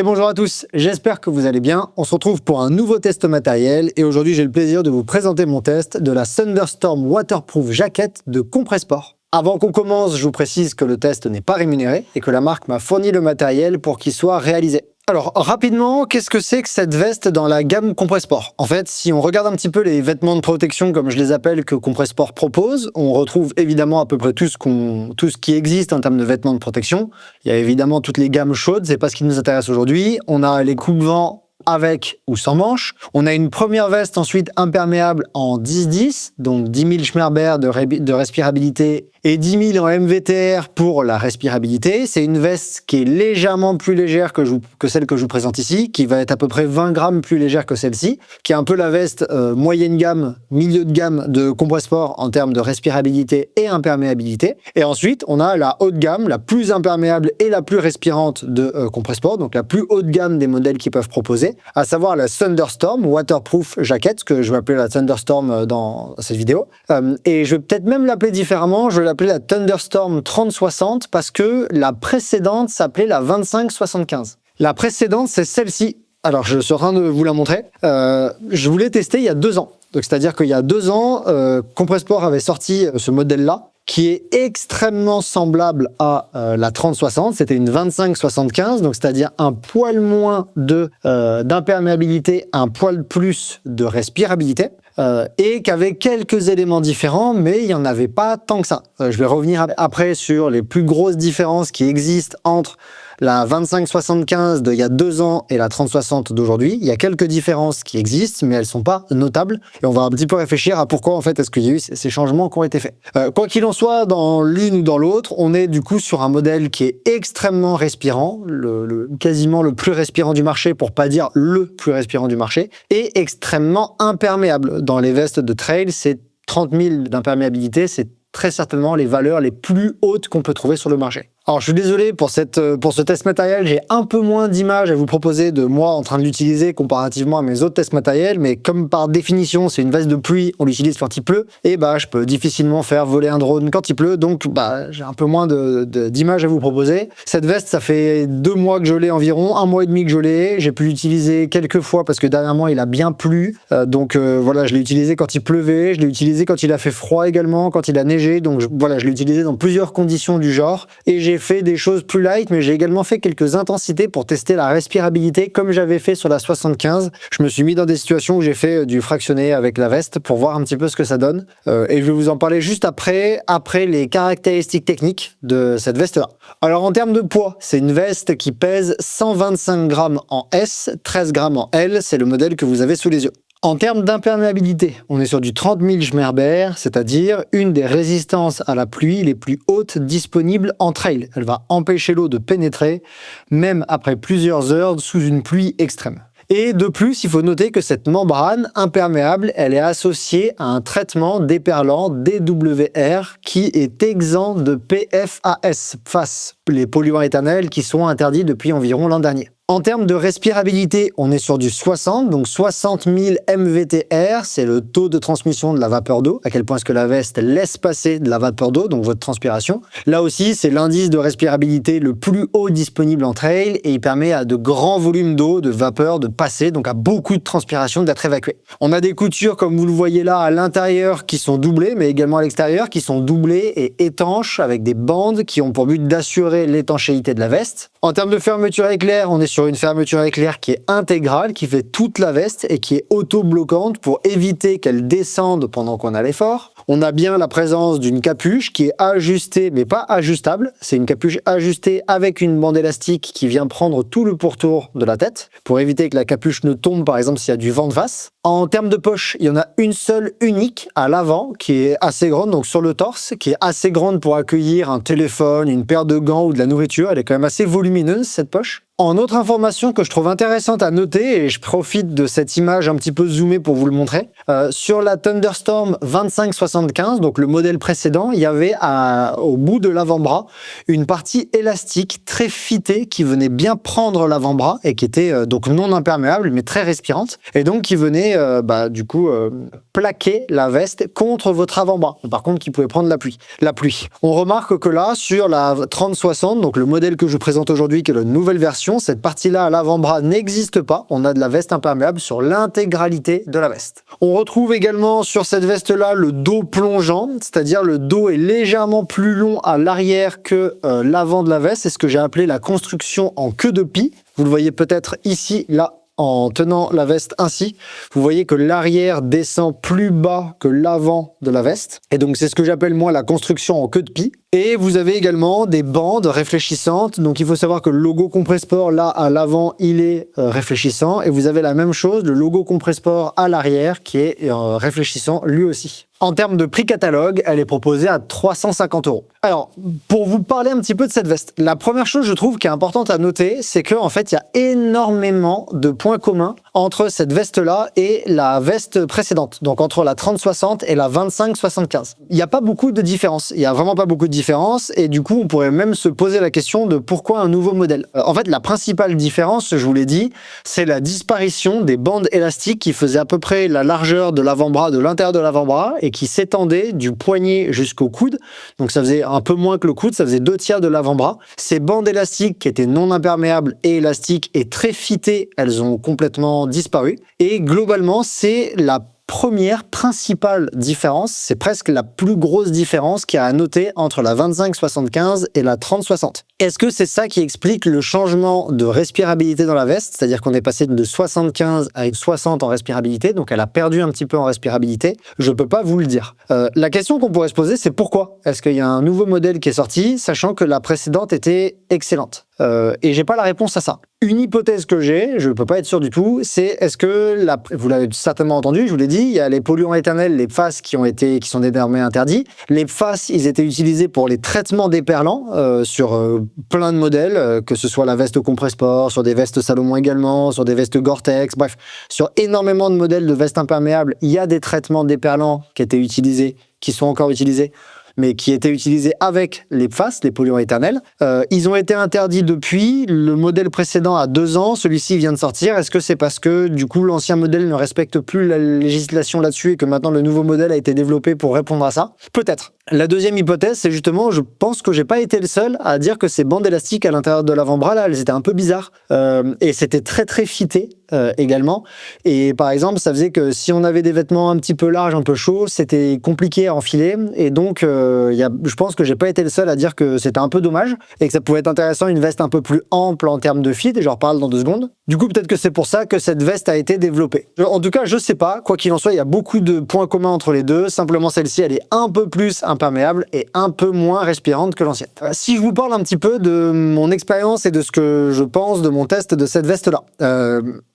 Et bonjour à tous, j'espère que vous allez bien. On se retrouve pour un nouveau test matériel et aujourd'hui j'ai le plaisir de vous présenter mon test de la Thunderstorm Waterproof Jacket de Compressport. Avant qu'on commence, je vous précise que le test n'est pas rémunéré et que la marque m'a fourni le matériel pour qu'il soit réalisé. Alors rapidement, qu'est-ce que c'est que cette veste dans la gamme Compressport? En fait, si on regarde un petit peu les vêtements de protection, comme je les appelle, que Compressport propose, on retrouve évidemment à peu près tout ce qui existe en termes de vêtements de protection. Il y a évidemment toutes les gammes chaudes, c'est pas ce qui nous intéresse aujourd'hui. On a les coupe-vents avec ou sans manches. On a une première veste ensuite imperméable en 10-10, donc 10 000 Schmerber de respirabilité et 10 000 en MVTR pour la respirabilité. C'est une veste qui est légèrement plus légère que celle que je vous présente ici, qui va être à peu près 20 grammes plus légère que celle-ci, qui est un peu la veste moyenne gamme, milieu de gamme de Compressport en termes de respirabilité et imperméabilité. Et ensuite, on a la haute gamme, la plus imperméable et la plus respirante de Compressport, donc la plus haute gamme des modèles qu'ils peuvent proposer, à savoir la Thunderstorm Waterproof Jacket, que je vais appeler la Thunderstorm dans cette vidéo. Et je vais peut-être même l'appeler différemment, je vais l'appeler la Thunderstorm 3060 parce que la précédente s'appelait la 2575. La précédente, c'est celle-ci. Alors, je suis en train de vous la montrer. Je voulais tester il y a 2 ans. Donc, c'est-à-dire qu'il y a 2 ans, Compressport avait sorti ce modèle-là, qui est extrêmement semblable à la 3060. C'était une 2575, donc c'est-à-dire un poil moins d'imperméabilité, un poil plus de respirabilité. Et qu'avait quelques éléments différents, mais il n'y en avait pas tant que ça. Je vais revenir après sur les plus grosses différences qui existent entre la 2575 d'il y a 2 ans et la 3060 d'aujourd'hui. Il y a quelques différences qui existent, mais elles ne sont pas notables. Et on va un petit peu réfléchir à pourquoi en fait est-ce qu'il y a eu ces changements qui ont été faits. Quoi qu'il en soit, dans l'une ou dans l'autre, on est du coup sur un modèle qui est extrêmement respirant, quasiment le plus respirant du marché, pour pas dire le plus respirant du marché, et extrêmement imperméable. Dans les vestes de trail, c'est 30 000 d'imperméabilité, c'est très certainement les valeurs les plus hautes qu'on peut trouver sur le marché. Alors je suis désolé pour ce test matériel, j'ai un peu moins d'images à vous proposer de moi en train de l'utiliser comparativement à mes autres tests matériels, mais comme par définition c'est une veste de pluie, on l'utilise quand il pleut, et je peux difficilement faire voler un drone quand il pleut, donc j'ai un peu moins d'images à vous proposer. Cette veste, ça fait 2 mois que je l'ai environ, 1 mois et demi que je l'ai, j'ai pu l'utiliser quelques fois parce que dernièrement il a bien plu, donc voilà, je l'ai utilisé quand il pleuvait, je l'ai utilisé quand il a fait froid également, quand il a neigé, donc voilà, je l'ai utilisé dans plusieurs conditions du genre, et j'ai fait des choses plus light, mais j'ai également fait quelques intensités pour tester la respirabilité, comme j'avais fait sur la 75. Je me suis mis dans des situations où j'ai fait du fractionné avec la veste pour voir un petit peu ce que ça donne. Et je vais vous en parler juste après les caractéristiques techniques de cette veste-là. Alors en termes de poids, c'est une veste qui pèse 125 grammes en S, 13 grammes en L, c'est le modèle que vous avez sous les yeux. En termes d'imperméabilité, on est sur du 30 000 Schmerber, c'est-à-dire une des résistances à la pluie les plus hautes disponibles en trail. Elle va empêcher l'eau de pénétrer, même après plusieurs heures sous une pluie extrême. Et de plus, il faut noter que cette membrane imperméable, elle est associée à un traitement déperlant DWR qui est exempt de PFAS, les polluants éternels qui sont interdits depuis environ l'an dernier. En termes de respirabilité, on est sur du 60, donc 60 000 MVTR, c'est le taux de transmission de la vapeur d'eau, à quel point est-ce que la veste laisse passer de la vapeur d'eau, donc votre transpiration. Là aussi, c'est l'indice de respirabilité le plus haut disponible en trail et il permet à de grands volumes d'eau, de vapeur, de passer, donc à beaucoup de transpiration, d'être évacué. On a des coutures, comme vous le voyez là, à l'intérieur qui sont doublées, mais également à l'extérieur, qui sont doublées et étanches avec des bandes qui ont pour but d'assurer l'étanchéité de la veste. En termes de fermeture éclair, on est sur une fermeture éclair qui est intégrale, qui fait toute la veste et qui est auto-bloquante pour éviter qu'elle descende pendant qu'on a l'effort. On a bien la présence d'une capuche qui est ajustée, mais pas ajustable. C'est une capuche ajustée avec une bande élastique qui vient prendre tout le pourtour de la tête pour éviter que la capuche ne tombe, par exemple, s'il y a du vent de face. En termes de poche, il y en a une seule unique à l'avant qui est assez grande, donc sur le torse, qui est assez grande pour accueillir un téléphone, une paire de gants ou de la nourriture. Elle est quand même assez volumineuse, cette poche. En autre information que je trouve intéressante à noter, et je profite de cette image un petit peu zoomée pour vous le montrer, sur la Thunderstorm 2575, donc le modèle précédent, il y avait au bout de l'avant-bras une partie élastique très fitée qui venait bien prendre l'avant-bras et qui était donc non imperméable mais très respirante, et donc qui venait plaquer la veste contre votre avant-bras, par contre qui pouvait prendre la pluie. On remarque que là, sur la 3060, donc le modèle que je vous présente aujourd'hui, qui est la nouvelle version, information, cette partie-là à l'avant-bras n'existe pas. On a de la veste imperméable sur l'intégralité de la veste. On retrouve également sur cette veste-là le dos plongeant, c'est-à-dire le dos est légèrement plus long à l'arrière que l'avant de la veste. C'est ce que j'ai appelé la construction en queue de pie. Vous le voyez peut-être ici, là, en tenant la veste ainsi. Vous voyez que l'arrière descend plus bas que l'avant de la veste. Et donc, c'est ce que j'appelle, moi, la construction en queue de pie. Et vous avez également des bandes réfléchissantes. Donc, il faut savoir que le logo Compressport, là, à l'avant, il est réfléchissant. Et vous avez la même chose, le logo Compressport à l'arrière, qui est réfléchissant lui aussi. En termes de prix catalogue, elle est proposée à 350 €. Alors, pour vous parler un petit peu de cette veste, la première chose, je trouve, qui est importante à noter, c'est qu'en fait, il y a énormément de points communs entre cette veste-là et la veste précédente. Donc, entre la 30-60 et la 25-75. Il n'y a pas beaucoup de différence. Il n'y a vraiment pas beaucoup de différence. Et du coup, on pourrait même se poser la question de pourquoi un nouveau modèle. En fait, la principale différence, je vous l'ai dit, c'est la disparition des bandes élastiques qui faisaient à peu près la largeur de l'avant-bras, de l'intérieur de l'avant-bras, et qui s'étendait du poignet jusqu'au coude. Donc ça faisait un peu moins que le coude, ça faisait 2/3 de l'avant-bras. Ces bandes élastiques qui étaient non imperméables et élastiques et très fitées, elles ont complètement disparu. Et globalement, c'est la première principale différence, c'est presque la plus grosse différence qu'il y a à noter entre la 25-75 et la 30-60. Est-ce que c'est ça qui explique le changement de respirabilité dans la veste? C'est-à-dire qu'on est passé de 75 à 60 en respirabilité, donc elle a perdu un petit peu en respirabilité. Je ne peux pas vous le dire. La question qu'on pourrait se poser, c'est pourquoi? Est-ce qu'il y a un nouveau modèle qui est sorti, sachant que la précédente était excellente? Et j'ai pas la réponse à ça. Une hypothèse que j'ai, je peux pas être sûr du tout, c'est est-ce que, vous l'avez certainement entendu, je vous l'ai dit, il y a les polluants éternels, les PFAS qui sont désormais interdits. Les PFAS, ils étaient utilisés pour les traitements déperlants sur plein de modèles, que ce soit la veste Compressport, sur des vestes Salomon également, sur des vestes Gore-Tex, bref, sur énormément de modèles de vestes imperméables, il y a des traitements déperlants qui étaient utilisés, qui sont encore utilisés, mais qui étaient utilisés avec les PFAS, les polluants éternels. Ils ont été interdits depuis. Le modèle précédent a 2 ans, celui-ci vient de sortir. Est-ce que c'est parce que, du coup, l'ancien modèle ne respecte plus la législation là-dessus et que maintenant le nouveau modèle a été développé pour répondre à ça? Peut-être. La deuxième hypothèse, c'est justement, je pense que j'ai pas été le seul à dire que ces bandes élastiques à l'intérieur de l'avant-bras, là, elles étaient un peu bizarres. Et c'était très très fité également. Et par exemple, ça faisait que si on avait des vêtements un petit peu larges, un peu chauds, c'était compliqué à enfiler. Et donc, je pense que j'ai pas été le seul à dire que c'était un peu dommage et que ça pouvait être intéressant une veste un peu plus ample en termes de fit. Et j'en reparle dans 2 secondes. Du coup, peut-être que c'est pour ça que cette veste a été développée. En tout cas, je sais pas. Quoi qu'il en soit, il y a beaucoup de points communs entre les deux. Simplement, celle-ci, elle est un peu plus imperméable et un peu moins respirante que l'ancienne. Si je vous parle un petit peu de mon expérience et de ce que je pense de mon test de cette veste-là.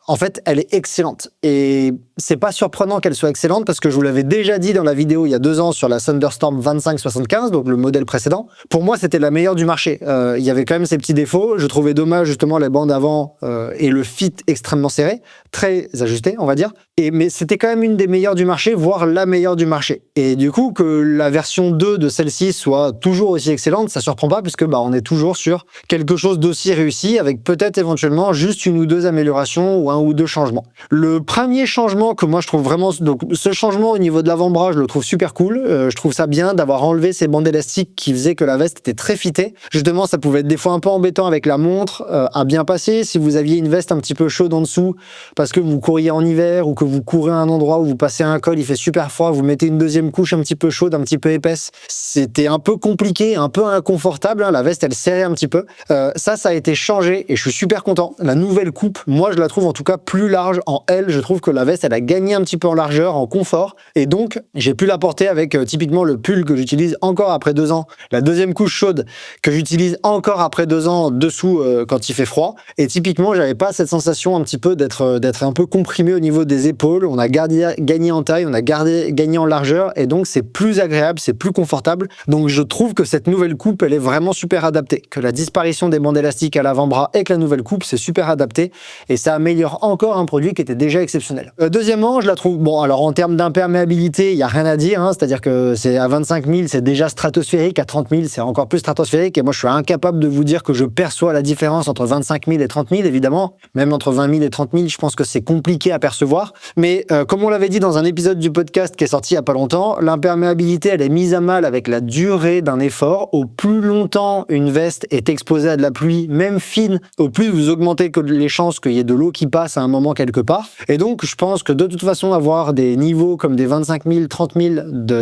En fait, elle est excellente. Et c'est pas surprenant qu'elle soit excellente parce que je vous l'avais déjà dit dans la vidéo il y a 2 ans sur la Thunderstorm 25-75, donc le modèle précédent. Pour moi, c'était la meilleure du marché. Il y avait quand même ses petits défauts. Je trouvais dommage justement les bandes avant et le fit extrêmement serré, très ajusté, on va dire. Mais c'était quand même une des meilleures du marché, voire la meilleure du marché. Et du coup, que la version 2 de celle-ci soit toujours aussi excellente, ça surprend pas puisque on est toujours sur quelque chose d'aussi réussi avec peut-être éventuellement juste 1 ou 2 améliorations ou 1 ou 2 changements. Le premier changement que moi je trouve vraiment, donc ce changement au niveau de l'avant-bras, je le trouve super cool. Je trouve ça bien d'avoir enlevé ces bandes élastiques qui faisaient que la veste était très fitée. Justement, ça pouvait être des fois un peu embêtant avec la montre à bien passer. Si vous aviez une veste un petit peu chaude en dessous parce que vous couriez en hiver ou que vous courez à un endroit où vous passez un col, il fait super froid, vous mettez une deuxième couche un petit peu chaude, un petit peu épaisse. C'était un peu compliqué, un peu inconfortable. La veste, elle serrait un petit peu. Ça a été changé et je suis super content. La nouvelle coupe, moi je la trouve en tout cas plus large en L. Je trouve que la veste, elle a gagné un petit peu en largeur, en confort. Et donc, j'ai pu la porter avec typiquement le pull que j'utilise encore après 2 ans. La deuxième couche chaude que j'utilise encore après 2 ans dessous quand il fait froid. Et typiquement, j'avais pas cette sensation un petit peu d'être un peu comprimé au niveau des épaules. On a gagné en taille, on a gagné en largeur. Et donc, c'est plus agréable, c'est plus confortable. Donc, je trouve que cette nouvelle coupe, elle est vraiment super adaptée. Que la disparition des bandes élastiques à l'avant-bras et que la nouvelle coupe, c'est super adapté. Et ça améliore avoir encore un produit qui était déjà exceptionnel. Deuxièmement, je la trouve, bon, alors en termes d'imperméabilité, il n'y a rien à dire, hein, c'est-à-dire que c'est à 25 000, c'est déjà stratosphérique, à 30 000, c'est encore plus stratosphérique, et moi je suis incapable de vous dire que je perçois la différence entre 25 000 et 30 000, évidemment, même entre 20 000 et 30 000, je pense que c'est compliqué à percevoir, mais comme on l'avait dit dans un épisode du podcast qui est sorti il n'y a pas longtemps, l'imperméabilité, elle est mise à mal avec la durée d'un effort. Au plus longtemps une veste est exposée à de la pluie, même fine, au plus vous augmentez les chances qu'il y ait de l'eau qui passe à un moment quelque part. Et donc, je pense que de toute façon, avoir des niveaux comme des 25 000, 30 000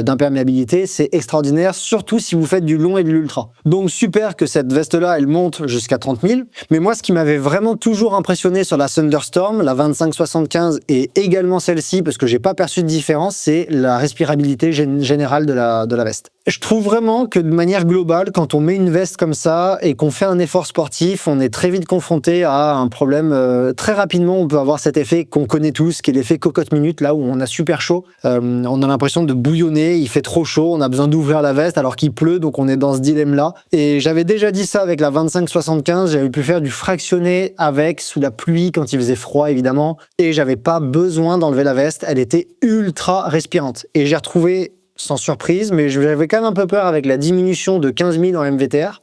d'imperméabilité, c'est extraordinaire, surtout si vous faites du long et de l'ultra. Donc, super que cette veste-là, elle monte jusqu'à 30 000. Mais moi, ce qui m'avait vraiment toujours impressionné sur la Thunderstorm, la 25-75 et également celle-ci, parce que j'ai pas perçu de différence, c'est la respirabilité générale de la veste. Je trouve vraiment que de manière globale, quand on met une veste comme ça et qu'on fait un effort sportif, on est très vite confronté à un problème. Très rapidement, on peut avoir cet effet qu'on connaît tous, qui est l'effet cocotte minute, là où on a super chaud. On a l'impression de bouillonner, il fait trop chaud, on a besoin d'ouvrir la veste alors qu'il pleut, donc on est dans ce dilemme-là. Et j'avais déjà dit ça avec la 25-75, j'avais pu faire du fractionné avec, sous la pluie, quand il faisait froid évidemment, et j'avais pas besoin d'enlever la veste, elle était ultra respirante. Et j'ai retrouvé, sans surprise, mais j'avais quand même un peu peur avec la diminution de 15 000 en MVTR.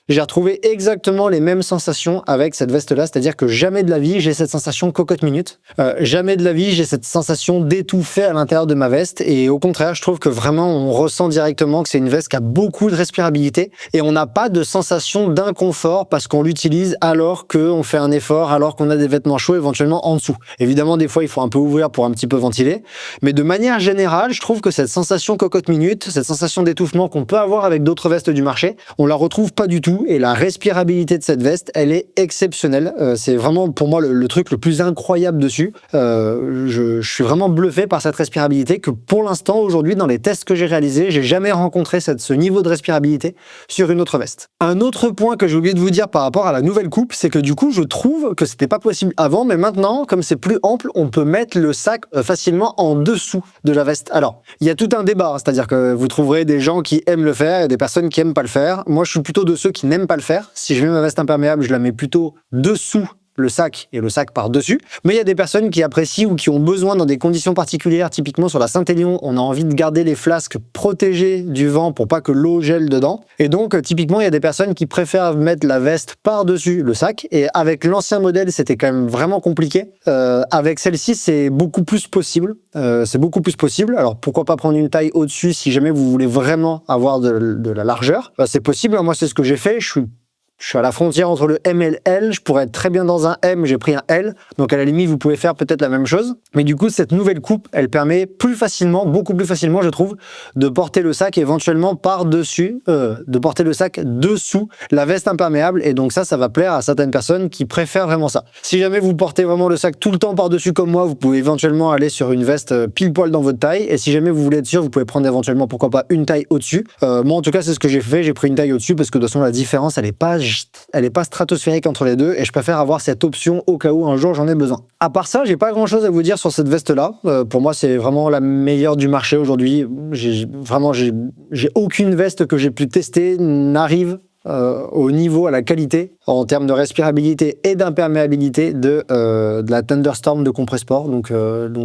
J'ai retrouvé exactement les mêmes sensations avec cette veste-là, c'est-à-dire que jamais de la vie j'ai cette sensation cocotte minute, jamais de la vie j'ai cette sensation d'étouffer à l'intérieur de ma veste, et au contraire, je trouve que vraiment on ressent directement que c'est une veste qui a beaucoup de respirabilité, et on n'a pas de sensation d'inconfort parce qu'on l'utilise alors qu'on fait un effort, alors qu'on a des vêtements chauds éventuellement en dessous. Évidemment, des fois il faut un peu ouvrir pour un petit peu ventiler, mais de manière générale, je trouve que cette sensation cocotte minute, cette sensation d'étouffement qu'on peut avoir avec d'autres vestes du marché, on la retrouve pas du tout. Et la respirabilité de cette veste, elle est exceptionnelle. C'est vraiment pour moi le truc le plus incroyable dessus. Je suis vraiment bluffé par cette respirabilité que pour l'instant, aujourd'hui, dans les tests que j'ai réalisés, j'ai jamais rencontré ce niveau de respirabilité sur une autre veste. Un autre point que j'ai oublié de vous dire par rapport à la nouvelle coupe, c'est que du coup, je trouve que c'était pas possible avant, mais maintenant, comme c'est plus ample, on peut mettre le sac facilement en dessous de la veste. Alors, il y a tout un débat, c'est-à-dire que vous trouverez des gens qui aiment le faire et des personnes qui aiment pas le faire. Moi, je suis plutôt de ceux qui n'aime pas le faire. Si je mets ma veste imperméable, je la mets plutôt dessous le sac et le sac par-dessus. Mais il y a des personnes qui apprécient ou qui ont besoin dans des conditions particulières. Typiquement sur la Saint-Élion, on a envie de garder les flasques protégées du vent pour pas que l'eau gèle dedans. Et donc, typiquement, il y a des personnes qui préfèrent mettre la veste par-dessus le sac. Et avec l'ancien modèle, c'était quand même vraiment compliqué. Avec celle-ci, c'est beaucoup plus possible. Alors, pourquoi pas prendre une taille au-dessus si jamais vous voulez vraiment avoir de la largeur. C'est possible. Moi, c'est ce que j'ai fait. Je suis à la frontière entre le M et le L, je pourrais être très bien dans un M, j'ai pris un L, donc à la limite vous pouvez faire peut-être la même chose, mais du coup cette nouvelle coupe, elle permet plus facilement, beaucoup plus facilement je trouve, de porter le sac éventuellement par-dessus, de porter le sac dessous la veste imperméable, et donc ça va plaire à certaines personnes qui préfèrent vraiment ça. Si jamais vous portez vraiment le sac tout le temps par-dessus comme moi, vous pouvez éventuellement aller sur une veste pile poil dans votre taille, et si jamais vous voulez être sûr, vous pouvez prendre éventuellement pourquoi pas une taille au-dessus. Moi en tout cas c'est ce que j'ai fait, j'ai pris une taille au-dessus parce que de toute façon la différence elle est pas stratosphérique entre les deux, et je préfère avoir cette option au cas où un jour j'en ai besoin. À part ça, j'ai pas grand chose à vous dire sur cette veste là. Pour moi c'est vraiment la meilleure du marché aujourd'hui. J'ai aucune veste que j'ai pu tester n'arrive au niveau, à la qualité, en termes de respirabilité et d'imperméabilité de la Thunderstorm de Compressport. Donc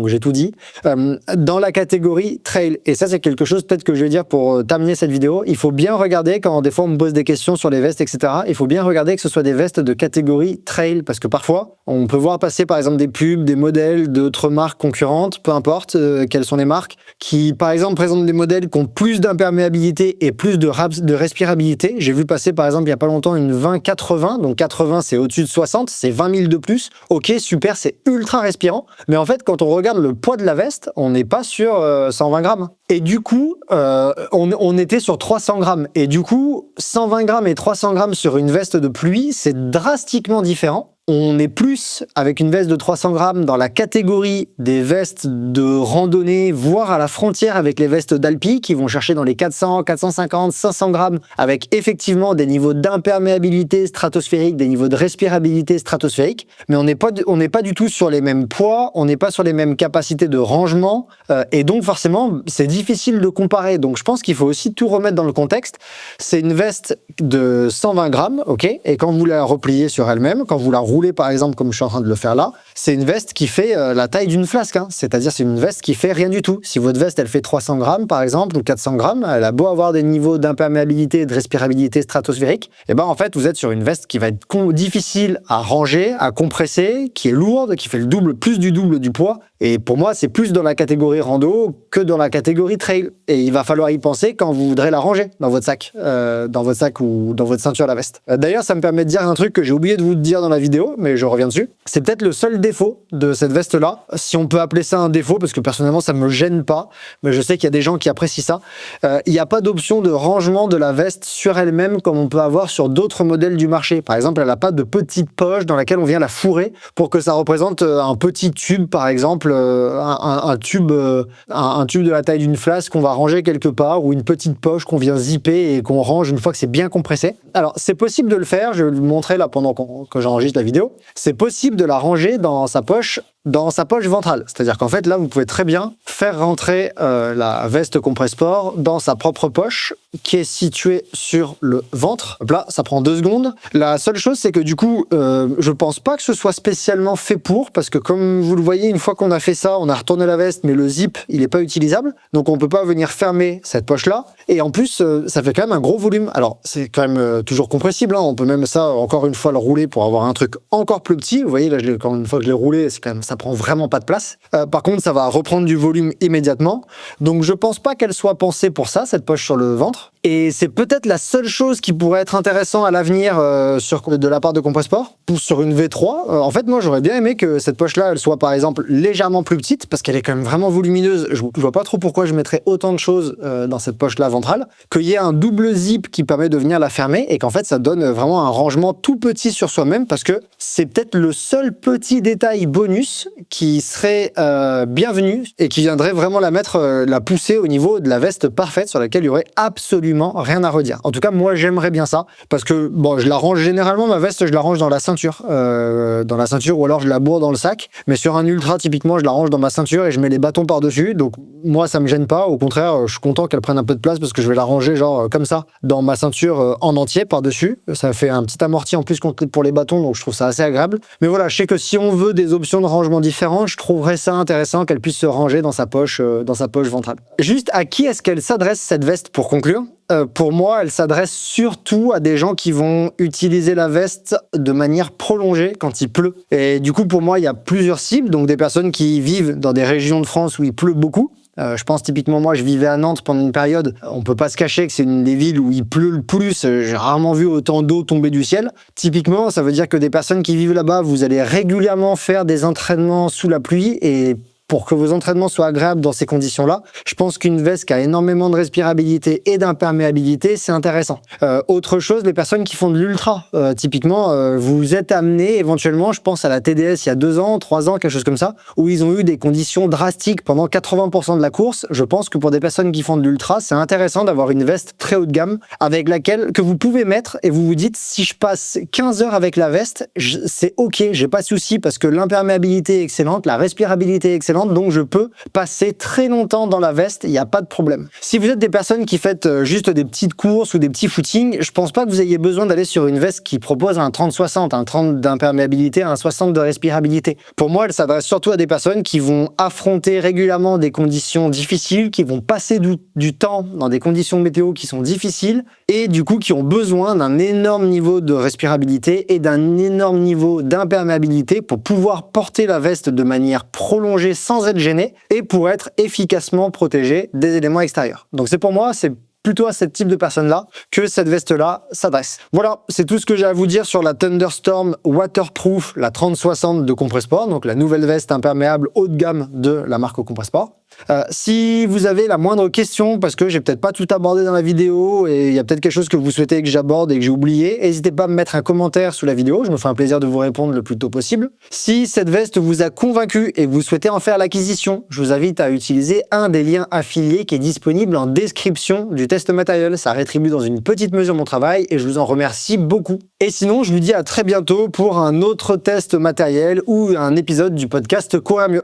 j'ai tout dit. Dans la catégorie trail, et ça c'est quelque chose peut-être que je vais dire pour terminer cette vidéo, il faut bien regarder, quand des fois on me pose des questions sur les vestes, etc., il faut bien regarder que ce soit des vestes de catégorie trail, parce que parfois on peut voir passer par exemple des pubs, des modèles d'autres marques concurrentes, peu importe quelles sont les marques, qui par exemple présentent des modèles qui ont plus d'imperméabilité et plus de respirabilité. J'ai vu passer par exemple il n'y a pas longtemps une 20-80, donc 80 c'est au-dessus de 60, c'est 20 000 de plus. Ok, super, c'est ultra respirant, mais en fait quand on regarde le poids de la veste, on n'est pas sur 120 grammes. Et du coup, on était sur 300 grammes. Et du coup, 120 grammes et 300 grammes sur une veste de pluie, c'est drastiquement différent. On est plus, avec une veste de 300 grammes, dans la catégorie des vestes de randonnée, voire à la frontière avec les vestes d'Alpi, qui vont chercher dans les 400, 450, 500 grammes, avec effectivement des niveaux d'imperméabilité stratosphérique, des niveaux de respirabilité stratosphérique. Mais on n'est pas du tout sur les mêmes poids, on n'est pas sur les mêmes capacités de rangement, et donc forcément, c'est difficile de comparer. Donc je pense qu'il faut aussi tout remettre dans le contexte. C'est une veste de 120 grammes, ok, et quand vous la repliez sur elle-même, quand vous la roulez rouler par exemple comme je suis en train de le faire là, c'est une veste qui fait la taille d'une flasque, hein. C'est-à-dire c'est une veste qui fait rien du tout. Si votre veste elle fait 300 grammes par exemple ou 400 grammes, elle a beau avoir des niveaux d'imperméabilité et de respirabilité stratosphérique, et ben en fait vous êtes sur une veste qui va être difficile à ranger, à compresser, qui est lourde, qui fait le double, plus du double du poids. Et pour moi, c'est plus dans la catégorie rando que dans la catégorie trail. Et il va falloir y penser quand vous voudrez la ranger dans votre sac ou dans votre ceinture à la veste. D'ailleurs, ça me permet de dire un truc que j'ai oublié de vous dire dans la vidéo, mais je reviens dessus. C'est peut-être le seul défaut de cette veste-là, si on peut appeler ça un défaut, parce que personnellement, ça me gêne pas, mais je sais qu'il y a des gens qui apprécient ça. Il n'y a pas d'option de rangement de la veste sur elle-même comme on peut avoir sur d'autres modèles du marché. Par exemple, elle n'a pas de petite poche dans laquelle on vient la fourrer pour que ça représente un petit tube, par exemple, un tube de la taille d'une flasque qu'on va ranger quelque part, ou une petite poche qu'on vient zipper et qu'on range une fois que c'est bien compressé. Alors, c'est possible de le faire, je vais vous montrer là pendant que j'enregistre la vidéo. C'est possible de la ranger dans sa poche ventrale. C'est-à-dire qu'en fait, là, vous pouvez très bien faire rentrer la veste Compressport dans sa propre poche qui est située sur le ventre. Hop là, ça prend 2 secondes. La seule chose, c'est que du coup, je pense pas que ce soit spécialement fait pour, parce que comme vous le voyez, une fois qu'on a fait ça, on a retourné la veste, mais le zip, il est pas utilisable. Donc, on peut pas venir fermer cette poche-là. Et en plus, ça fait quand même un gros volume. Alors, c'est quand même toujours compressible, hein. On peut même ça, encore une fois, le rouler pour avoir un truc encore plus petit. Vous voyez, là, quand une fois que je l'ai roulé, c'est quand même, ça prend vraiment pas de place. Par contre, ça va reprendre du volume immédiatement. Donc, je pense pas qu'elle soit pensée pour ça, cette poche sur le ventre. Et c'est peut-être la seule chose qui pourrait être intéressant à l'avenir de la part de Compressport. Sur une V3, en fait, moi, j'aurais bien aimé que cette poche-là, elle soit par exemple légèrement plus petite, parce qu'elle est quand même vraiment volumineuse. Je vois pas trop pourquoi je mettrais autant de choses dans cette poche-là ventrale, qu'il y ait un double zip qui permet de venir la fermer, et qu'en fait, ça donne vraiment un rangement tout petit sur soi-même, parce que c'est peut-être le seul petit détail bonus qui serait bienvenu, et qui viendrait vraiment la pousser au niveau de la veste parfaite, sur laquelle il y aurait absolument rien à redire. En tout cas, moi, j'aimerais bien ça, parce que, bon, je la range généralement, ma veste, je la range dans la ceinture, ou alors je la bourre dans le sac, mais sur un ultra, typiquement, je la range dans ma ceinture et je mets les bâtons par-dessus, donc moi, ça me gêne pas, au contraire, je suis content qu'elle prenne un peu de place, parce que je vais la ranger, genre, comme ça, dans ma ceinture en entier, par-dessus. Ça fait un petit amorti en plus pour les bâtons, donc je trouve ça assez agréable. Mais voilà, je sais que si on veut des options de rangement différentes, je trouverais ça intéressant qu'elle puisse se ranger dans sa poche ventrale. Juste, à qui est-ce qu'elle s'adresse, cette veste, pour conclure? Pour moi, elle s'adresse surtout à des gens qui vont utiliser la veste de manière prolongée quand il pleut. Et du coup, pour moi, il y a plusieurs cibles. Donc, des personnes qui vivent dans des régions de France où il pleut beaucoup. Je pense typiquement, moi, je vivais à Nantes pendant une période. On peut pas se cacher que c'est une des villes où il pleut le plus. J'ai rarement vu autant d'eau tomber du ciel. Typiquement, ça veut dire que des personnes qui vivent là-bas, vous allez régulièrement faire des entraînements sous la pluie, et pour que vos entraînements soient agréables dans ces conditions-là, je pense qu'une veste qui a énormément de respirabilité et d'imperméabilité, c'est intéressant. Autre chose, les personnes qui font de l'ultra. Typiquement, vous êtes amené éventuellement, je pense à la TDS il y a 2 ans, 3 ans, quelque chose comme ça, où ils ont eu des conditions drastiques pendant 80% de la course. Je pense que pour des personnes qui font de l'ultra, c'est intéressant d'avoir une veste très haut de gamme avec laquelle que vous pouvez mettre, et vous vous dites, si je passe 15 heures avec la veste, c'est ok, j'ai pas de souci, parce que l'imperméabilité est excellente, la respirabilité est excellente, donc je peux passer très longtemps dans la veste, il n'y a pas de problème. Si vous êtes des personnes qui faites juste des petites courses ou des petits footings, je pense pas que vous ayez besoin d'aller sur une veste qui propose un 30-60, un 30 d'imperméabilité, un 60 de respirabilité. Pour moi, elle s'adresse surtout à des personnes qui vont affronter régulièrement des conditions difficiles, qui vont passer du temps dans des conditions météo qui sont difficiles, et du coup qui ont besoin d'un énorme niveau de respirabilité et d'un énorme niveau d'imperméabilité pour pouvoir porter la veste de manière prolongée sans être gêné, et pour être efficacement protégé des éléments extérieurs. Donc c'est pour moi, c'est plutôt à ce type de personnes-là que cette veste-là s'adresse. Voilà, c'est tout ce que j'ai à vous dire sur la Thunderstorm Waterproof, la 3060 de Compressport, donc la nouvelle veste imperméable haut de gamme de la marque Compressport. Si vous avez la moindre question, parce que j'ai peut-être pas tout abordé dans la vidéo et il y a peut-être quelque chose que vous souhaitez que j'aborde et que j'ai oublié, n'hésitez pas à me mettre un commentaire sous la vidéo, je me ferai un plaisir de vous répondre le plus tôt possible. Si cette veste vous a convaincu et que vous souhaitez en faire l'acquisition, je vous invite à utiliser un des liens affiliés qui est disponible en description du test matériel. Ça rétribue dans une petite mesure mon travail et je vous en remercie beaucoup. Et sinon, je vous dis à très bientôt pour un autre test matériel ou un épisode du podcast Courir mieux.